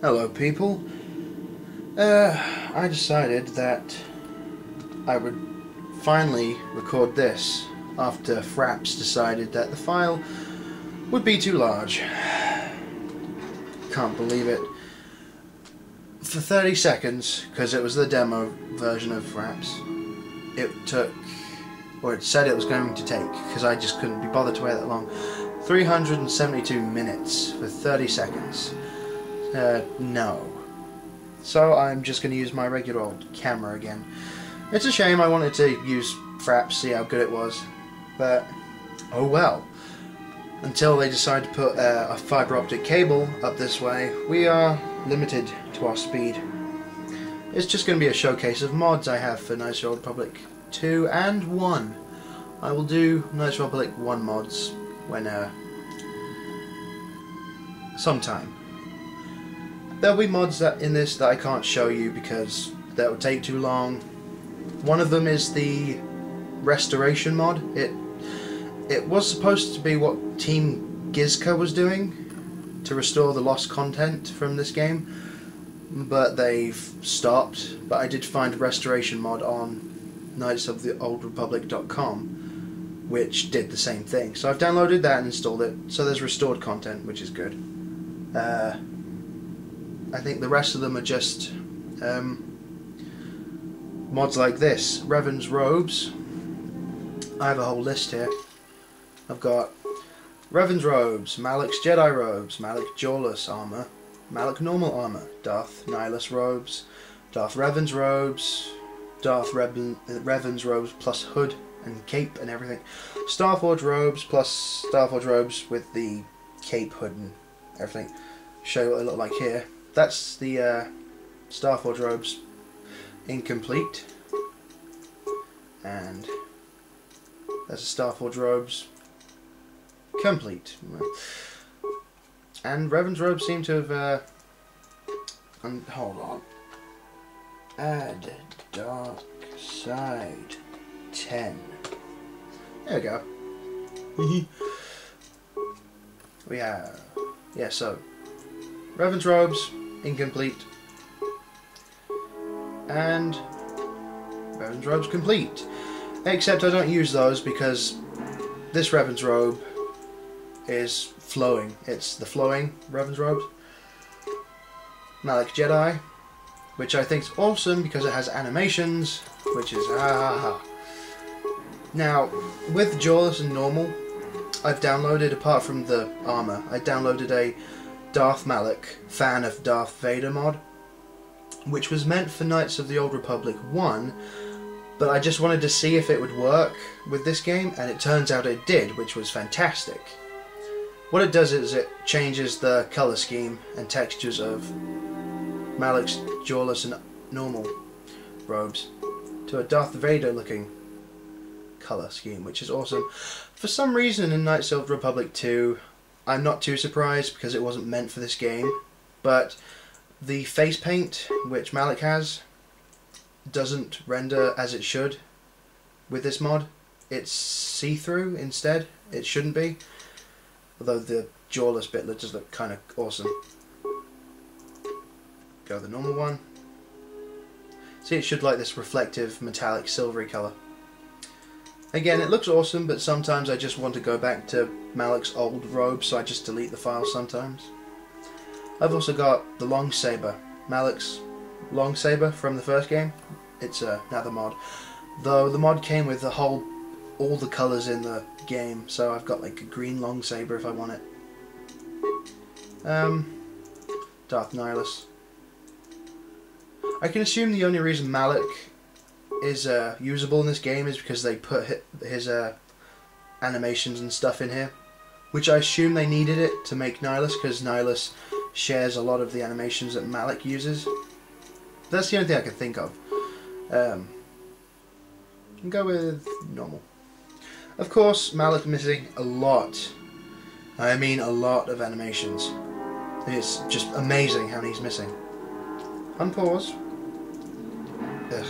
Hello people. I decided that I would finally record this after Fraps decided that the file would be too large. Can't believe it. For 30 seconds, because it was the demo version of Fraps, it took, or it said it was going to take, because I just couldn't be bothered to wait that long, 372 minutes for 30 seconds. No. So I'm just going to use my regular old camera again. It's a shame. I wanted to use Fraps, see how good it was, but oh well. Until they decide to put a fibre optic cable up this way, we are limited to our speed. It's just going to be a showcase of mods I have for Knights of the Old Republic 2 and 1. I will do Knights of the Old Republic 1 mods when sometime. There'll be mods in this that I can't show you because that would take too long. One of them is the Resortaion Mod. It was supposed to be what Team Gizka was doing to restore the lost content from this game, but they've stopped. But I did find a Resortaion Mod on knightsofttheoldrepublic.com which did the same thing. So I've downloaded that and installed it, so there's restored content, which is good. I think the rest of them are just mods like this. Revan's Robes. I have a whole list here. I've got Revan's Robes, Malak's Jedi Robes, Malak Jawless Armor, Malak Normal Armor, Darth Nihilus Robes, Darth Revan's Robes, Darth Revan's Robes plus Hood and Cape and everything, Starforge Robes plus Starforge Robes with the Cape, Hood and everything. Show you what they look like here. That's the Starforge Robes incomplete, and there's the Starforge Robes complete. And Revan's Robes seem to have hold on. Add dark side 10. There we go. We have, yeah, so Revan's Robes incomplete and Revan's Robes complete, except I don't use those because this Revan's Robe is flowing. It's the flowing Revan's Robes. Malak Jedi, which I think is awesome because it has animations, which is Now, with Jawless and Normal, I've downloaded, apart from the armor, I downloaded a Darth Malak, fan of Darth Vader mod, which was meant for Knights of the Old Republic 1, but I just wanted to see if it would work with this game, and it turns out it did, which was fantastic. What it does is it changes the colour scheme and textures of Malak's Jawless and Normal robes to a Darth Vader looking colour scheme, which is awesome. For some reason in Knights of the Republic 2, I'm not too surprised because it wasn't meant for this game, but the face paint which Malak has doesn't render as it should with this mod. It's see-through instead. It shouldn't be, although the Jawless bit does look kind of awesome. Go the normal one. See, it should like this reflective metallic silvery colour. Again, it looks awesome, but sometimes I just want to go back to Malak's old robe, so I just delete the file sometimes. I've also got the long saber, Malak's long saber from the first game. It's another mod, though the mod came with all the colours in the game, so I've got like a green long saber if I want it. Darth Nihilus. I can assume the only reason Malak is usable in this game is because they put his animations and stuff in here, which I assume they needed it to make Nihilus, because Nihilus shares a lot of the animations that Malak uses. That's the only thing I can think of. Can go with normal. Of course, Malak missing a lot. I mean a lot of animations. It's just amazing how many he's missing. Unpause. Ugh.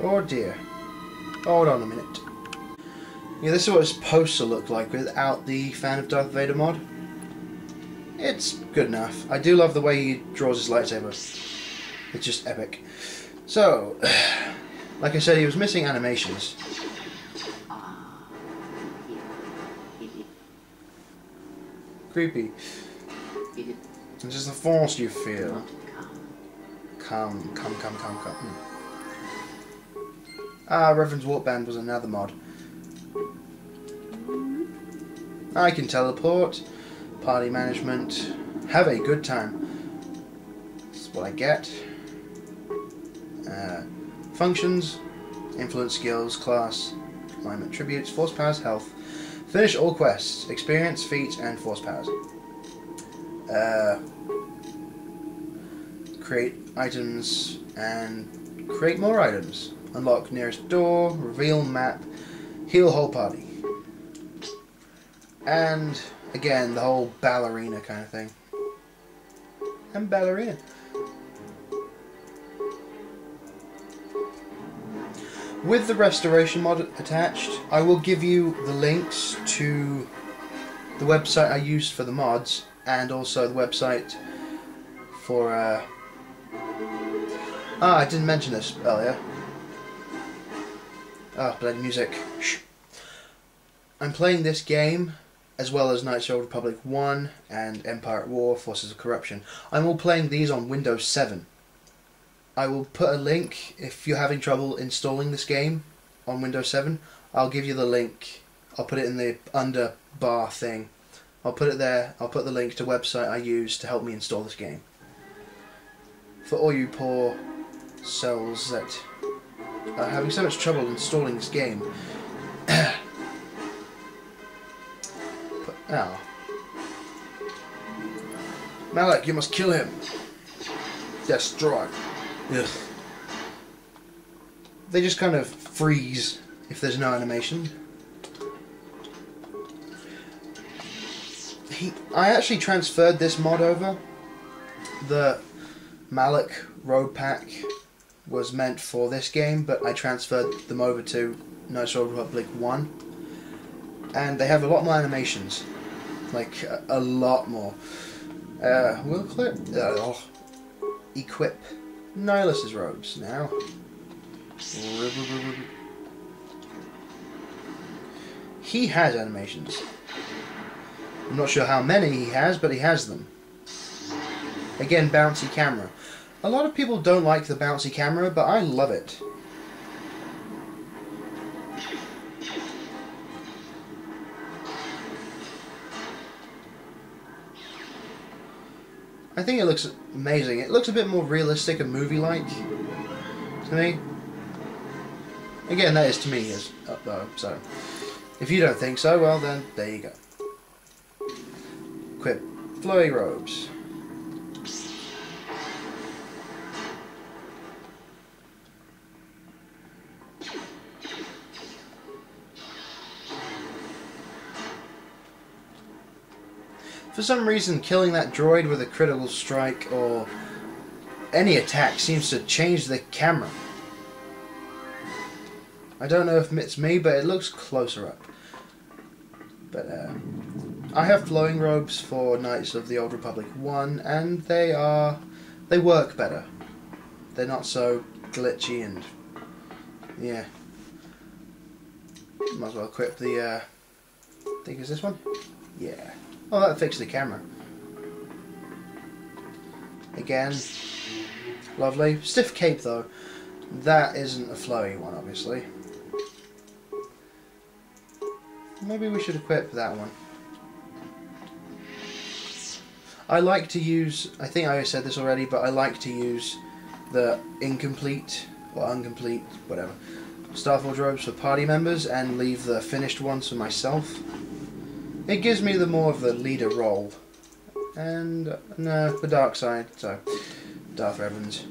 Oh dear. Hold on a minute. Yeah, this is what it's supposed to look like without the Fan of Darth Vader mod. It's good enough. I do love the way he draws his lightsaber. It's just epic. So, like I said, he was missing animations. Creepy. It's just the force you feel. Come. Ah, Reverend's Warp Band was another mod. I can teleport, party management, have a good time. That's what I get. Functions, influence skills, class, alignment attributes, force powers, health. Finish all quests, experience, feats, and force powers. Create items and create more items. Unlock nearest door, reveal map, heal whole party. And again, the whole ballerina kind of thing. And ballerina. With the restoration mod attached, I will give you the links to the website I used for the mods and also the website for I didn't mention this earlier. Ah, bloody music. Shh. I'm playing this game as well as Knights of the Old Republic 1 and Empire at War, Forces of Corruption. I'm all playing these on Windows 7. I will put a link if you're having trouble installing this game on Windows 7. I'll give you the link. I'll put it in the under bar thing. I'll put it there. I'll put the link to the website I use to help me install this game. For all you poor souls that are having so much trouble installing this game. Oh. Malak, you must kill him. Destroy. Ugh. They just kind of freeze if there's no animation. I actually transferred this mod over. The Malak road pack was meant for this game, but I transferred them over to Knights of the Old Republic 1. And they have a lot more animations. Like, a lot more. We'll equip Nihilus's robes now. He has animations. I'm not sure how many he has, but he has them. Again, bouncy camera. A lot of people don't like the bouncy camera, but I love it. I think it looks amazing. It looks a bit more realistic and movie-like to me. Again, that is to me, so if you don't think so, well then, there you go. Equip flowy robes. For some reason, killing that droid with a critical strike or any attack seems to change the camera. I don't know if it's me, but it looks closer up. But I have flowing robes for Knights of the Old Republic 1, and they work better. They're not so glitchy and yeah. Might as well equip the. I think it's this one. Yeah. Oh, that fixed the camera. Again, lovely. Stiff cape though. That isn't a flowy one, obviously. Maybe we should equip that one. I like to use, I think I said this already, but I like to use the incomplete, or incomplete, whatever, Starforge robes for party members and leave the finished ones for myself. It gives me the more of the leader role. And, no, the dark side, so, Darth Revan's.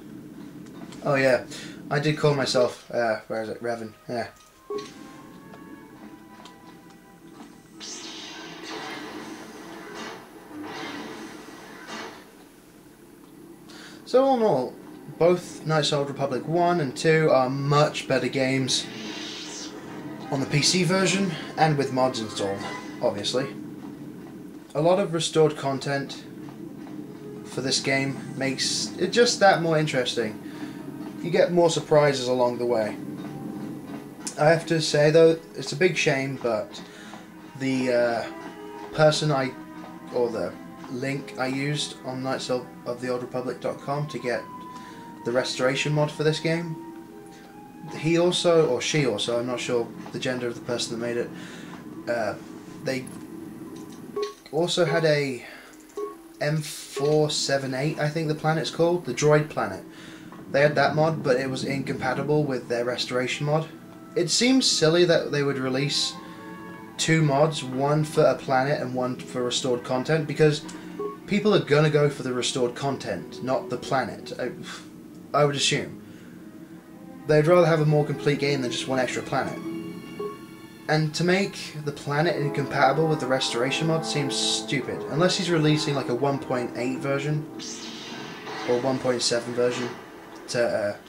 Oh yeah, I did call myself, where is it, Revan, yeah. So all in all, both Knights of the Old Republic 1 and 2 are much better games. on the PC version and with mods installed, obviously. A lot of restored content for this game makes it just that more interesting. You get more surprises along the way. I have to say though, it's a big shame, but the the link I used on knightsoftheoldrepublic.com to get the Resortaion mod for this game, he also, or she also, I'm not sure the gender of the person that made it, they also had a M478, I think the planet's called, the droid planet. They had that mod, but it was incompatible with their Resortaion mod. It seems silly that they would release two mods, one for a planet and one for restored content, because people are gonna go for the restored content, not the planet. I would assume. They'd rather have a more complete game than just one extra planet. And to make the planet incompatible with the Resortaion mod seems stupid, unless he's releasing like a 1.8 version or 1.7 version.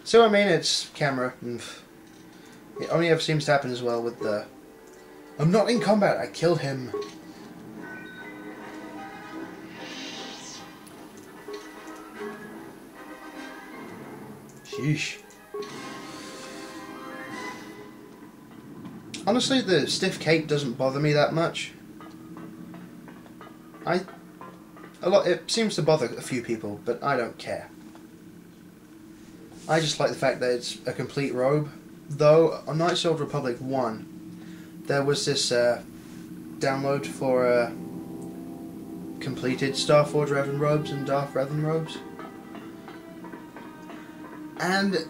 See what I mean? It's camera. It only ever seems to happen as well with the I'm not in combat, I killed him. Sheesh. Honestly, the stiff cape doesn't bother me that much. It seems to bother a few people, but I don't care. I just like the fact that it's a complete robe. Though on Knights of the Old Republic 1, there was this download for completed Starforge Revan robes and Darth Revan robes. And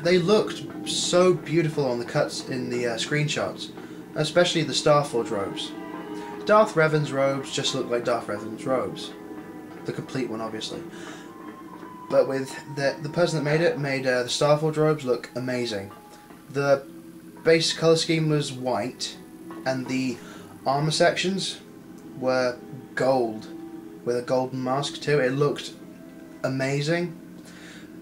they looked so beautiful on the cuts in the screenshots, especially the Starforge robes. Darth Revan's robes just look like Darth Revan's robes. The complete one, obviously. But with the person that made it, made the Starforge robes look amazing. The base colour scheme was white, and the armour sections were gold, with a golden mask too. It looked amazing.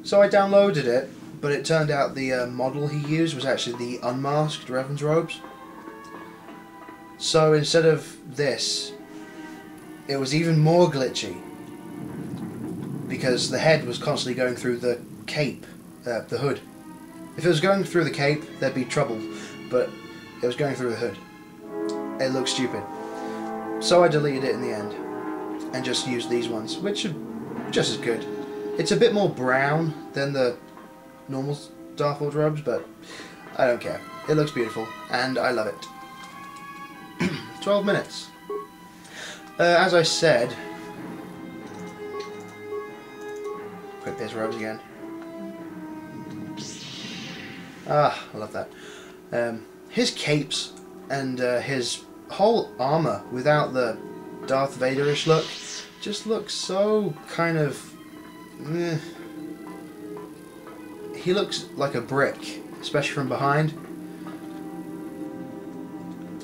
So I downloaded it, but it turned out the model he used was actually the unmasked Revan's robes. So instead of this, it was even more glitchy, because the head was constantly going through the cape, the hood. If it was going through the cape, there'd be trouble, but it was going through the hood. It looked stupid. So I deleted it in the end, and just used these ones, which are just as good. It's a bit more brown than the normal Starforge robes, but I don't care. It looks beautiful, and I love it. 12 minutes. As I said... Quick piss robes again. Ah, I love that. His capes and his whole armour without the Darth Vader-ish look just looks so kind of... He looks like a brick, especially from behind.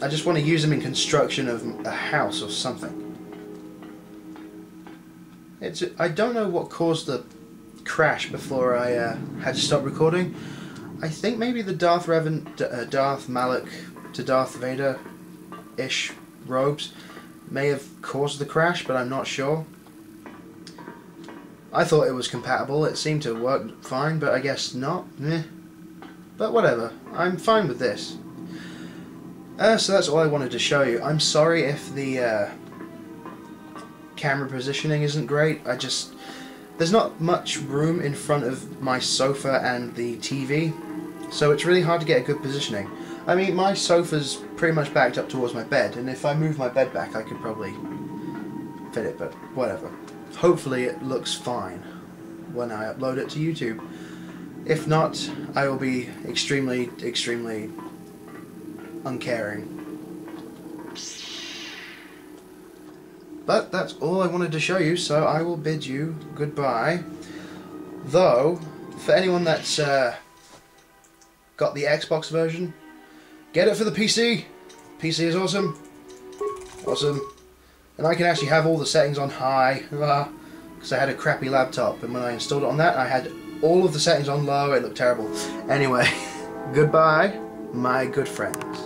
I just want to use him in construction of a house or something. I don't know what caused the crash before I had to stop recording. I think maybe the Darth Malak to Darth Vader-ish robes may have caused the crash, but I'm not sure. I thought it was compatible, it seemed to work fine, but I guess not. But whatever, I'm fine with this. So that's all I wanted to show you. I'm sorry if the camera positioning isn't great. There's not much room in front of my sofa and the TV, so it's really hard to get a good positioning. I mean, my sofa's pretty much backed up towards my bed, and if I move my bed back I could probably fit it, but whatever. Hopefully it looks fine when I upload it to YouTube. If not, I will be extremely, extremely uncaring. But that's all I wanted to show you, so I will bid you goodbye. Though, for anyone that's got the Xbox version, get it for the PC. PC is awesome. Awesome. And I can actually have all the settings on high, because I had a crappy laptop, and when I installed it on that, I had all of the settings on low. It looked terrible. Anyway, goodbye, my good friends.